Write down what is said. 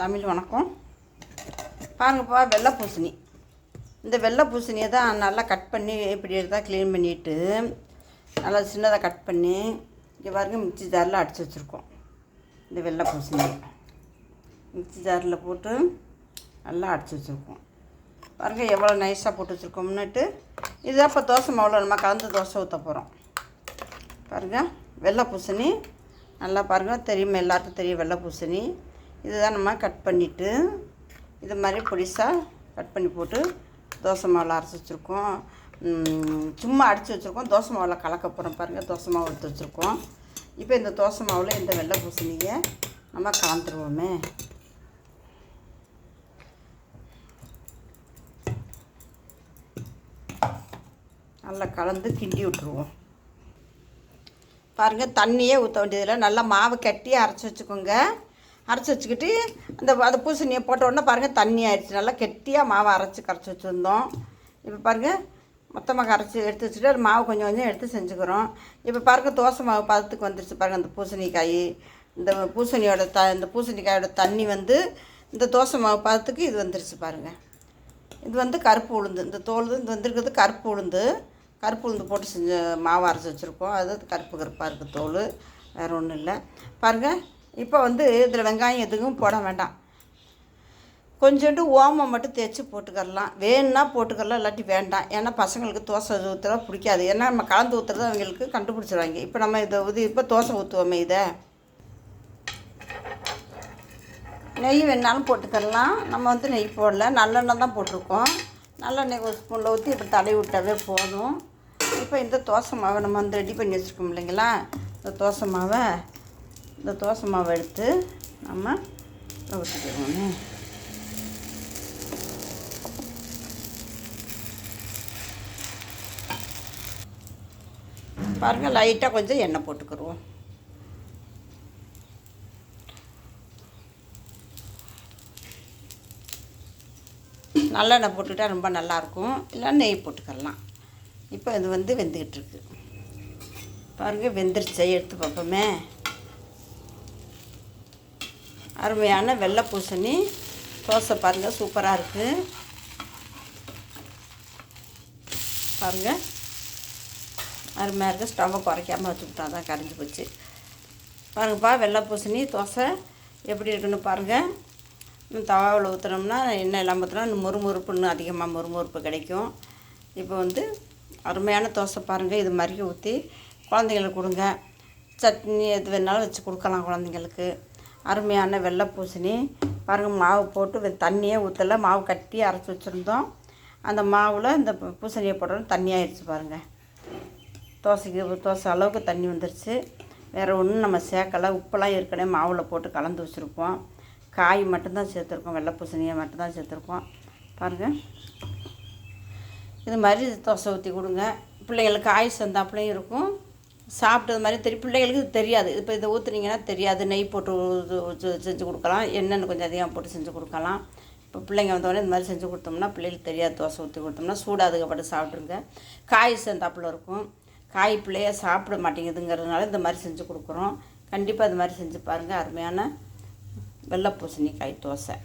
தமிழ் வணக்கம். பாருங்கப்பா, வெள்ளை பூசணி. இந்த வெள்ளை பூசணியை தான் நல்லா கட் பண்ணி இப்படி தான் க்ளீன் பண்ணிவிட்டு நல்லா சின்னதாக கட் பண்ணி இங்கே பாருங்க மிக்ஸி ஜாரில் அடித்து வச்சுருக்கோம். இந்த வெள்ளை பூசணியை மிக்ஸி ஜாரில் போட்டு நல்லா அடித்து வச்சுருக்கோம். பாருங்கள் எவ்வளோ நைஸாக போட்டு வச்சுருக்கோம்னுட்டு. இதுதான் இப்போ தோசை மாவில் நம்ம கலந்து தோசை ஊற்ற போகிறோம். பாருங்கள் வெள்ளை பூசணி நல்லா பாருங்கள், தெரியுமா எல்லாருக்கும் தெரியும் வெள்ளை பூசணி. இதுதான் நம்ம கட் பண்ணிவிட்டு இது மாதிரி பொடிசாக கட் பண்ணி போட்டு தோசை மாவில் அரைச்சி வச்சுருக்கோம். சும்மா அடித்து வச்சுருக்கோம். தோசை மாவில் கலக்க போகிறோம். பாருங்கள் தோசை மாவு எடுத்து வச்சுருக்கோம். இப்போ இந்த தோசை மாவில் இந்த வெள்ளை பூசணியை நம்ம கலந்துருவோமே. நல்லா கலந்து கிண்டி விட்டுருவோம். பாருங்கள் தண்ணியே ஊற்ற வேண்டியதில்லை. நல்லா மாவு கட்டி அரைச்சி வச்சுக்கோங்க. அரைச்சி வச்சுக்கிட்டு அந்த பூசணியை போட்ட உடனே பாருங்கள் தண்ணி ஆயிடுச்சு. நல்லா கெட்டியாக மாவை கரைச்சி வச்சுருந்தோம். இப்போ பாருங்கள் மொத்தமாக கரைச்சி எடுத்து வச்சுட்டு அது மாவு கொஞ்சம் கொஞ்சம் எடுத்து செஞ்சுக்கிறோம். இப்போ பாருங்கள் தோசை மாவு பதத்துக்கு வந்துருச்சு. பாருங்கள் அந்த பூசணிக்காய், இந்த பூசணிக்காயோட தண்ணி இந்த தோசை மாவு பதத்துக்கு இது வந்துருச்சு. பாருங்கள் இது கருப்பு உளுந்து, இந்த தோல் இது வந்துருக்கிறது கருப்பு உளுந்து போட்டு செஞ்ச மாவு அரைச்சி வச்சுருக்கோம். அது கருப்பாக இருக்குது தோல், வேறு ஒன்றும் இல்லை. பாருங்கள் இப்போ இதில் வெங்காயம் எதுவும் போட வேண்டாம். கொஞ்சோண்டு ஓமம் மட்டும் தேய்ச்சி போட்டுக்கரலாம். வேணுன்னா போட்டுக்கரலாம், இல்லாட்டி வேண்டாம். ஏன்னா பசங்களுக்கு தோசை ஊற்றுறதா பிடிக்காது. ஏன்னா நம்ம கலந்து ஊற்றுறது அவங்களுக்கு கண்டுபிடிச்சிடுவாங்க. இப்போ நம்ம இப்போ தோசை ஊற்றுவோமே. இதை நெய் வேணாலும் போட்டுக்கரலாம். நம்ம நெய் போடல, நல்லெண்ணெய் தான் போட்டிருக்கோம். நல்லெண்ணெய் ஒரு ஸ்பூனில் ஊற்றி இப்படி தடவி விட்டாவே போதும். இப்போ இந்த தோசை மாவை நம்ம ரெடி பண்ணி வச்சுருக்கோம் இல்லைங்களா. இந்த தோசை மாவை எடுத்து நம்ம ஊற்றிக்கிறோம். பாருங்கள் லைட்டாக கொஞ்சம் எண்ணெய் போட்டுக்கிடுவோம். நல்லெண்ணெய் போட்டுக்கிட்டால் ரொம்ப நல்லாயிருக்கும். இல்லை நெய் போட்டுக்கலாம். இப்போ இது வெந்துக்கிட்டு இருக்கு. பாருங்கள் வெந்துருச்சு. எடுத்து பார்ப்போமே. அருமையான வெள்ளை பூசணி தோசை பாருங்கள் சூப்பராக இருக்குது. பாருங்கள் அருமையாக இருக்குது. ஸ்டவ்வை குறைக்காமல் வச்சுக்கிட்டா தான் கரைஞ்சி போச்சு. பாருங்கப்பா வெள்ளை பூசணி தோசை எப்படி இருக்குன்னு பாருங்கள். தவாவில் ஊற்றுனோம்னா எண்ணெய் எல்லாம் ஊற்றினா இன்னும் முறுமுறுப்புன்னு அதிகமாக முறுமுறுப்பு கிடைக்கும். இப்போ அருமையான தோசை பாருங்கள். இது மாதிரி ஊற்றி குழந்தைங்களுக்கு கொடுங்க. சட்னி எது வேணாலும் வச்சு கொடுக்கலாம் குழந்தைங்களுக்கு. அருமையான வெள்ளை பூசணி பாருங்கள். மாவு போட்டு தண்ணியே ஊற்றலை, மாவு கட்டி அரைச்சி வச்சுருந்தோம். அந்த மாவில் இந்த பூசணியை போட்டோன்னு தண்ணி ஆயிடுச்சு. பாருங்கள் தோசை அளவுக்கு தண்ணி வந்துருச்சு. வேறு ஒன்றும் நம்ம சேர்க்கலை. உப்பெல்லாம் ஏற்கனவே மாவில் போட்டு கலந்து வச்சுருப்போம். காய் மட்டும்தான் சேர்த்துருக்கோம். வெள்ளை பூசணியை மட்டும்தான் சேர்த்துருக்கோம். பாருங்கள் இது மாதிரி தோசை ஊற்றி கொடுங்க. பிள்ளைங்களுக்கு காய் சேர்ந்தாப்புலையும் இருக்கும். சாப்பிட்டது மாதிரி தெரியும். பிள்ளைங்களுக்கு இது தெரியாது. இப்போ இதை ஊற்றுனீங்கன்னா தெரியாது. நெய் போட்டு செஞ்சு கொடுக்கலாம். எண்ணெய் கொஞ்சம் அதிகமாக போட்டு செஞ்சு கொடுக்கலாம். இப்போ பிள்ளைங்க வந்தோடனே இந்த மாதிரி செஞ்சு கொடுத்தோம்னா பிள்ளைகளுக்கு தெரியாது. தோசை ஊற்றி கொடுத்தோம்னா சூடாக அதுக்கப்பட்டு சாப்பிட்ருங்க. காய் சேர்ந்தாப்புல இருக்கும். காய் பிள்ளைய சாப்பிட மாட்டேங்குதுங்கிறதுனால இந்த மாதிரி செஞ்சு கொடுக்குறோம். கண்டிப்பாக இது மாதிரி செஞ்சு பாருங்கள். அருமையான வெள்ளை பூசணிக்காய் தோசை.